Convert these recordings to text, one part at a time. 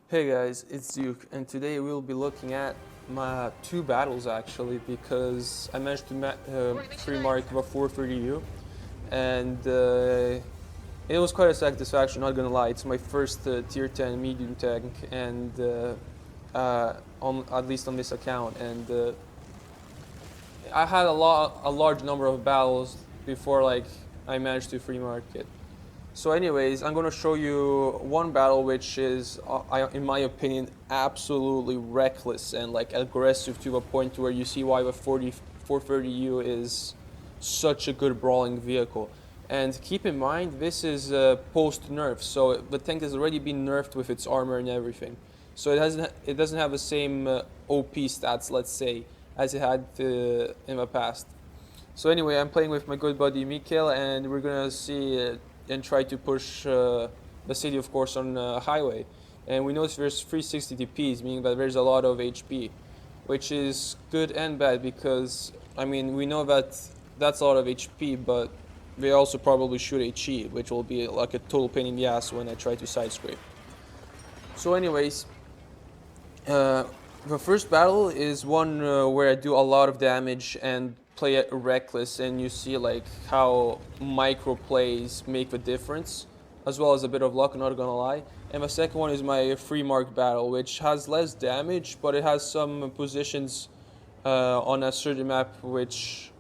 Hey guys, it's Duke, and today we'll be looking at my two battles actually, because I managed to free mark the 430U, and it was quite a satisfaction, not gonna lie. It's my first tier 10 medium tank, and at least on this account, and I had a large number of battles before I managed to free mark it. So anyways, I'm going to show you one battle which is, in my opinion, absolutely reckless and aggressive to a point where you see why the 430U is such a good brawling vehicle. And keep in mind, this is post nerf, so the tank has already been nerfed with its armor and everything. So it doesn't have the same OP stats, let's say, as it had in the past. So anyway, I'm playing with my good buddy Mikhail, and we're gonna see and try to push the city, of course, on highway. And we notice there's 360 TPs, meaning that there's a lot of HP, which is good and bad because I mean we know that that's a lot of HP, but they also probably shoot HE, which will be like a total pain in the ass when I try to side scrape. So anyways, the first battle is one where I do a lot of damage and play it reckless, and you see how micro plays make the difference, as well as a bit of luck, not gonna lie. And the second one is my free mark battle, which has less damage, but it has some positions on a certain map, which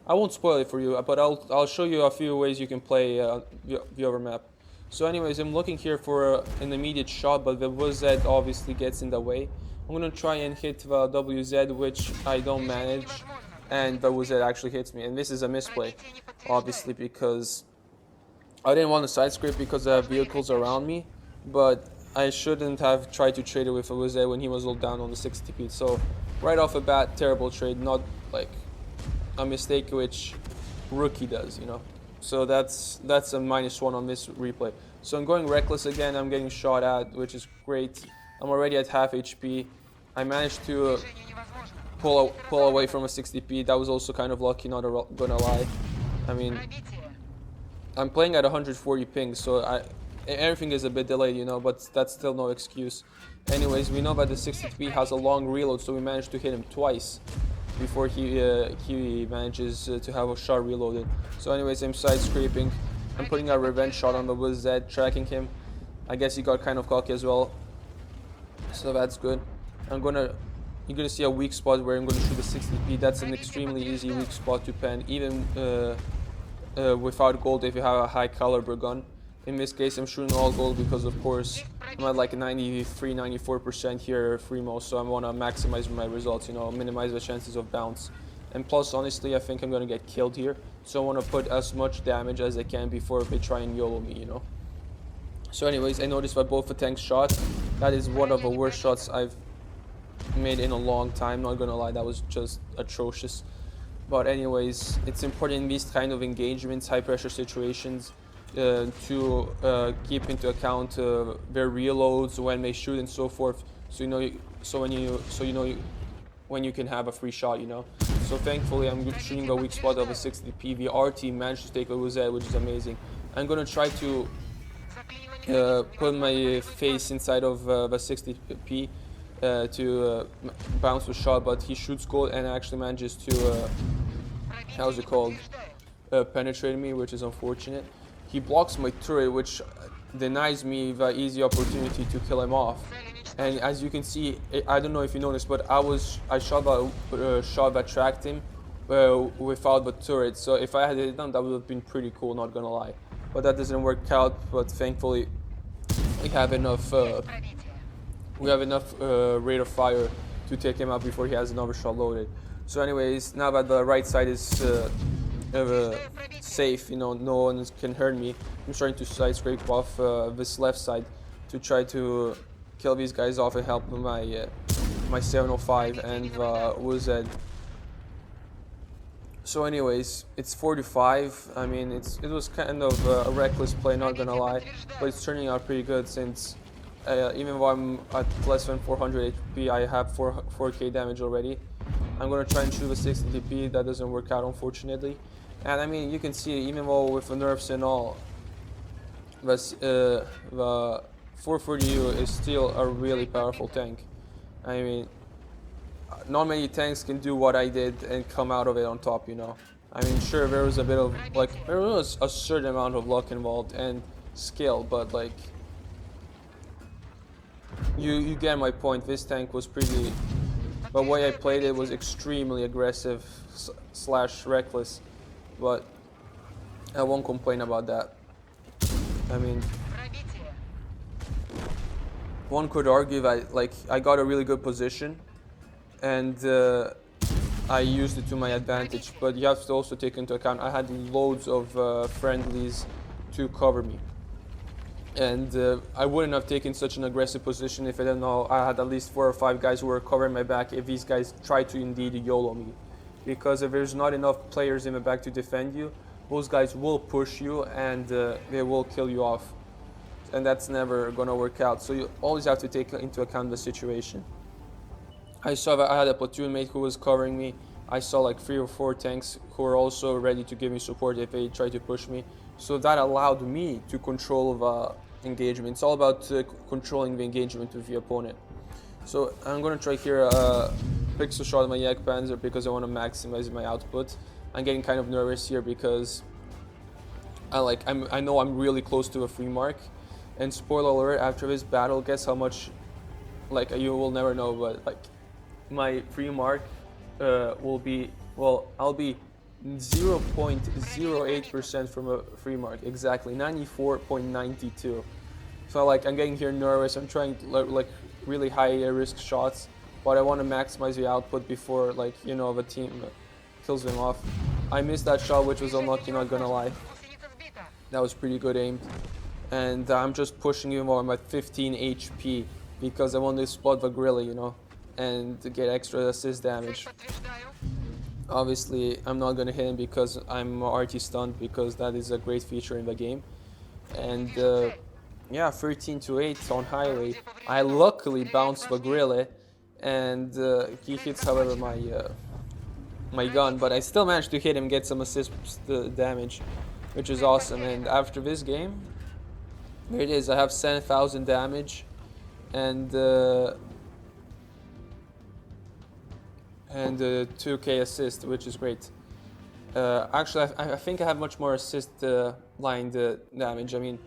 I won't spoil it for you, but I'll show you a few ways you can play the other map. So anyways, I'm looking here for an immediate shot, but the WZ obviously gets in the way. I'm gonna try and hit the WZ, which I don't manage, and the WZ actually hits me. And this is a misplay, obviously, because I didn't want to side scrape because I have vehicles around me, but I shouldn't have tried to trade it with a WZ when he was all down on the 60 feet. So right off the bat, terrible trade, not like a mistake which rookie does, you know. So that's a -1 on this replay. So I'm going reckless again. I'm getting shot at, which is great. I'm already at half HP. I managed to pull away from a 60p. That was also kind of lucky, not gonna lie. I mean, I'm playing at 140 ping, so everything is a bit delayed, you know, but that's still no excuse. Anyways, we know that the 60p has a long reload, so we managed to hit him twice before he manages to have a shot reloaded. So anyways, I'm side scraping. I'm putting a revenge shot on the WZ, tracking him. I guess he got kind of cocky as well, so that's good. You're gonna see a weak spot where I'm gonna shoot a 60p. That's an extremely easy weak spot to pen, even without gold if you have a high caliber gun. In this case, I'm shooting all gold because, of course, I'm at like 93, 94% here free mo, so I want to maximize my results, you know, minimize the chances of bounce. And plus, honestly, I think I'm gonna get killed here, so I want to put as much damage as I can before they try and YOLO me, you know. So anyways, I noticed that both the tanks shot. That is one of the worst shots I've made in a long time, not gonna lie. That was just atrocious. But anyways, it's important in these kind of engagements, high pressure situations, to keep into account their reloads, when they shoot and so forth, so when you can have a free shot, you know. So thankfully I'm shooting a weak spot of a 60p. The R team managed to take a WZ, which is amazing. I'm gonna try to put my face inside of the 60p to bounce the shot, but he shoots gold and actually manages to how's it called, penetrate me, which is unfortunate. He blocks my turret, which denies me the easy opportunity to kill him off. And as you can see, I don't know if you noticed, but I shot a shot that tracked him without the turret. So if I had it done, that would have been pretty cool, not gonna lie. But that doesn't work out. But thankfully, we have enough rate of fire to take him out before he has another shot loaded. So anyways, now that the right side is safe, you know, no one can hurt me, I'm trying to side scrape off this left side to try to kill these guys off and help my 705 and WZ. So anyways, it's 45. I mean, it was kind of a reckless play, not gonna lie, but it's turning out pretty good since even though I'm at less than 400 HP, I have 4k damage already. I'm gonna try and shoot a 60 TP. That doesn't work out, unfortunately. And I mean, you can see, even though with the nerfs and all, the 440U is still a really powerful tank. I mean, not many tanks can do what I did and come out of it on top, you know. I mean, sure, there was a bit of, like, there was a certain amount of luck involved and skill, but, like, you get my point. This tank was pretty, the way I played it was extremely aggressive slash reckless, but I won't complain about that. I mean, one could argue that, like, I got a really good position and I used it to my advantage, but you have to also take into account I had loads of friendlies to cover me. And I wouldn't have taken such an aggressive position if I didn't know I had at least 4 or 5 guys who were covering my back if these guys tried to indeed YOLO me. Because if there's not enough players in the back to defend you, those guys will push you and they will kill you off. And that's never gonna work out. So you always have to take into account the situation. I saw that I had a platoon mate who was covering me. I saw like 3 or 4 tanks who were also ready to give me support if they tried to push me. So that allowed me to control the engagement. It's all about controlling the engagement with the opponent. So I'm gonna try here pixel shot my Yak Panzer because I want to maximize my output. I'm getting kind of nervous here because I know I'm really close to a free mark. And spoiler alert, after this battle, guess how much, like, you will never know, but like my free mark will be, well, I'll be 0.08% from a free mark, exactly 94.92. So like I'm getting here nervous. I'm trying to, like really high risk shots, but I want to maximize the output before, like, you know, the team kills them off. I missed that shot, which was unlucky, not gonna lie. That was pretty good aimed, and I'm just pushing him while I'm at 15 HP because I want to spot the gorilla, you know, and to get extra assist damage. Obviously, I'm not gonna hit him because I'm RT stunned, because that is a great feature in the game. And yeah, 13-8 on highway. I luckily bounced the gorilla, and he hits, however, my gun, but I still managed to hit him, get some assist damage, which is awesome. And after this game, here it is. I have 7,000 damage, and 2k assist, which is great. Actually, I think I have much more assist line damage. I mean,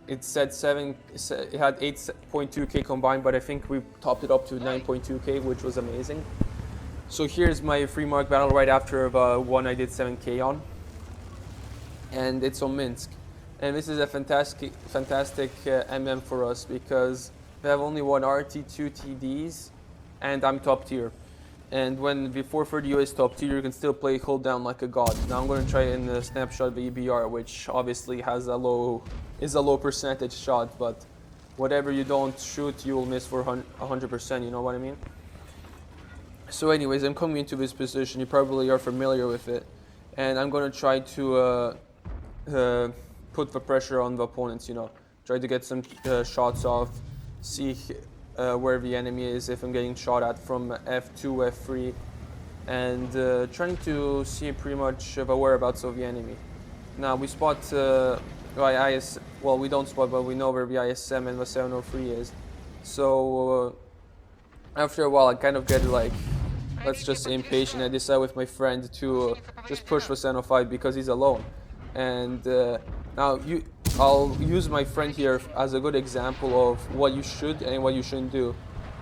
it said it had 8.2k combined, but I think we topped it up to 9.2k, which was amazing. So here's my free mark battle right after the one I did 7k on, and it's on Minsk. And this is a fantastic MM for us because we have only one RT, 2 TDs, and I'm top tier. And when the 430U is top tier, you can still play hold down like a god. Now I'm going to try in the snapshot the EBR, which obviously has a low percentage shot, but whatever you don't shoot, you will miss for 100%, you know what I mean? So anyways, I'm coming into this position. You probably are familiar with it. And I'm going to try to put the pressure on the opponents, you know. Try to get some shots off, see where the enemy is, if I'm getting shot at from F2, F3, and trying to see pretty much the whereabouts of the enemy. Now we spot, well, we don't spot, but we know where the ISM and the 703 is. So after a while, I kind of get like, let's just say impatient. I decide with my friend to just push the 705 because he's alone. And now I'll use my friend here as a good example of what you should and what you shouldn't do.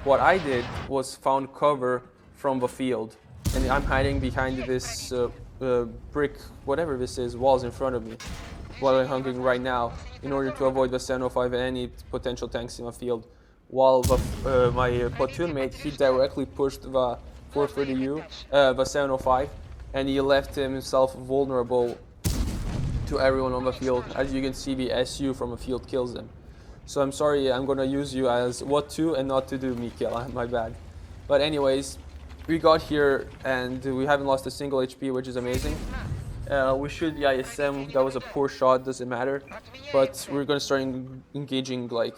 What I did was found cover from the field, and I'm hiding behind this brick, whatever this is, walls in front of me, while I'm hungering right now, in order to avoid the 705 and any potential tanks in the field. While my platoon mate, he directly pushed the 430U, the 705, and he left himself vulnerable to everyone on the field. As you can see, the SU from the field kills him. So I'm sorry, I'm gonna use you as what to and not to do, Mikhail, my bad. But anyways, we got here and we haven't lost a single HP, which is amazing. We shoot the ISM, that was a poor shot, doesn't matter. But we're gonna start engaging like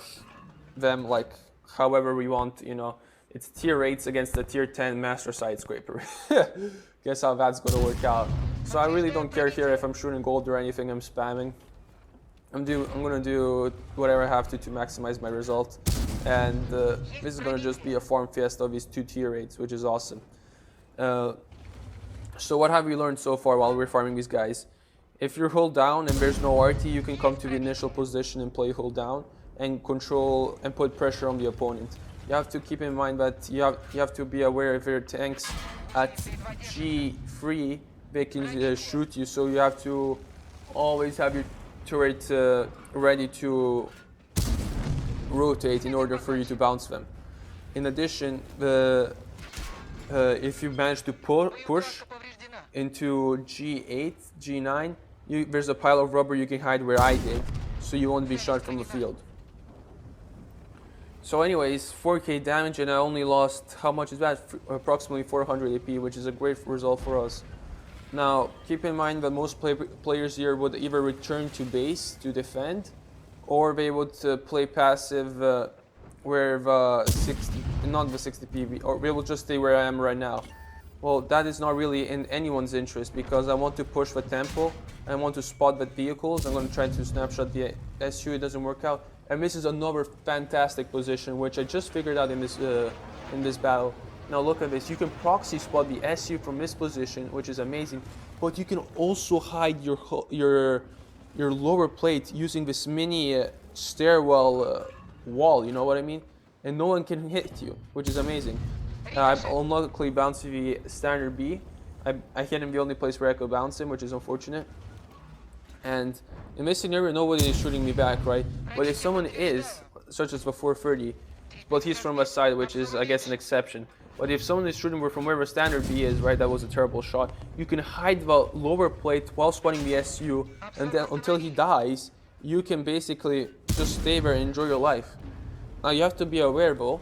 them like however we want, you know. It's tier 8s against the tier 10 master side scraper. Guess how that's gonna work out. So I really don't care here if I'm shooting gold or anything, I'm spamming. I'm gonna do whatever I have to maximize my result, and this is gonna just be a farm fiesta of these 2 tier raids, which is awesome. Uh, so what have we learned so far while we're farming these guys? If you hold down and there's no RT, you can come to the initial position and play hold down and control and put pressure on the opponent. You have to keep in mind that you have to be aware if your tanks at G3 they can shoot you, so you have to always have your turret ready to rotate in order for you to bounce them. In addition, if you manage to push into G8, G9, there's a pile of rubber you can hide where I did, so you won't be shot from the field. So anyways, 4k damage, and I only lost, how much is that? Approximately 400 AP, which is a great result for us. Now, keep in mind that most players here would either return to base to defend, or they would play passive where the 60, not the 60 PV, or they will just stay where I am right now. Well, that is not really in anyone's interest, because I want to push the tempo, I want to spot the vehicles, I'm going to try to snapshot the SU, it doesn't work out. And this is another fantastic position, which I just figured out in this battle. Now look at this, you can proxy spot the SU from this position, which is amazing, but you can also hide your lower plate using this mini stairwell wall, you know what I mean? And no one can hit you, which is amazing. I've unluckily bounced the standard B. I hit him the only place where I could bounce him, which is unfortunate. And in this scenario, nobody is shooting me back, right? But if someone is, such as the 430, but he's from a side, which is, I guess, an exception. But if someone is shooting from where the standard B is, right, that was a terrible shot, you can hide the lower plate while spotting the SU, and then until he dies, you can basically just stay there and enjoy your life. Now you have to be aware, though,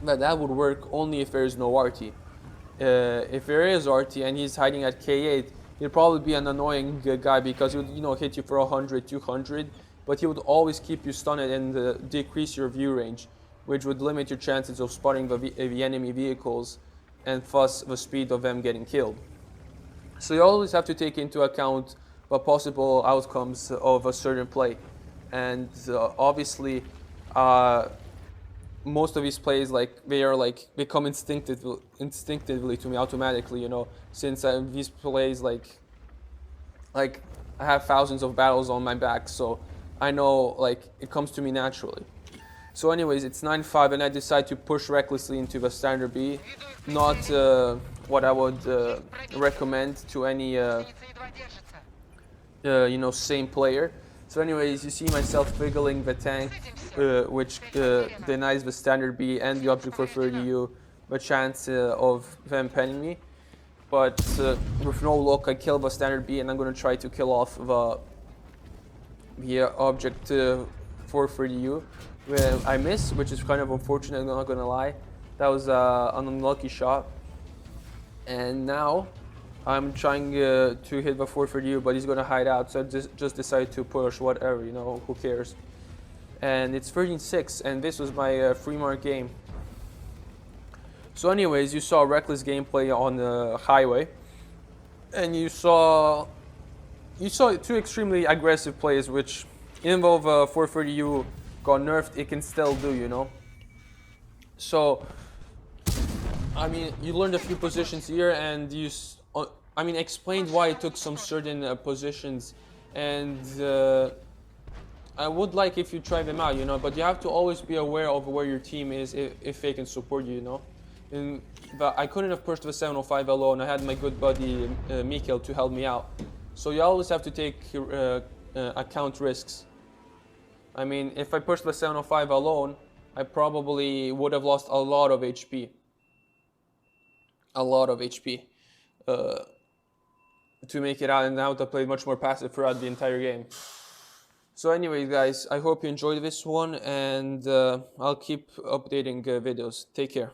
that would work only if there is no RT. If there is RT and he's hiding at K8, he'll probably be an annoying guy because he would, hit you for 100, 200, but he would always keep you stunned and decrease your view range, which would limit your chances of spotting the enemy vehicles and thus the speed of them getting killed. So you always have to take into account the possible outcomes of a certain play. And obviously, most of these plays, they come instinctively to me automatically, since these plays, I have thousands of battles on my back, so I know, it comes to me naturally. So anyways, it's 9-5, and I decide to push recklessly into the standard B. Not what I would recommend to any, same player. So anyways, you see myself wiggling the tank, which denies the standard B and the object for 30U the chance of them penning me. But with no luck, I kill the standard B, and I'm going to try to kill off the object for 30U. Well, I miss, which is kind of unfortunate, I'm not gonna lie. That was an unlucky shot. And now I'm trying to hit the 430U, but he's gonna hide out, so I just decided to push, whatever, who cares. And it's 13-6, and this was my free mark game. So anyways, you saw reckless gameplay on the highway, and you saw 2 extremely aggressive plays, which even though the 430U got nerfed, it can still do, So, I mean, you learned a few positions here, and you, explained why it took some certain positions, and I would like if you try them out, but you have to always be aware of where your team is if they can support you, I couldn't have pushed the 705 alone. I had my good buddy Mikhail to help me out. So you always have to take account risks. I mean, if I pushed the 705 alone, I probably would have lost a lot of HP. A lot of HP to make it out, and I would have played much more passive throughout the entire game. So anyways, guys, I hope you enjoyed this one, and I'll keep updating videos. Take care.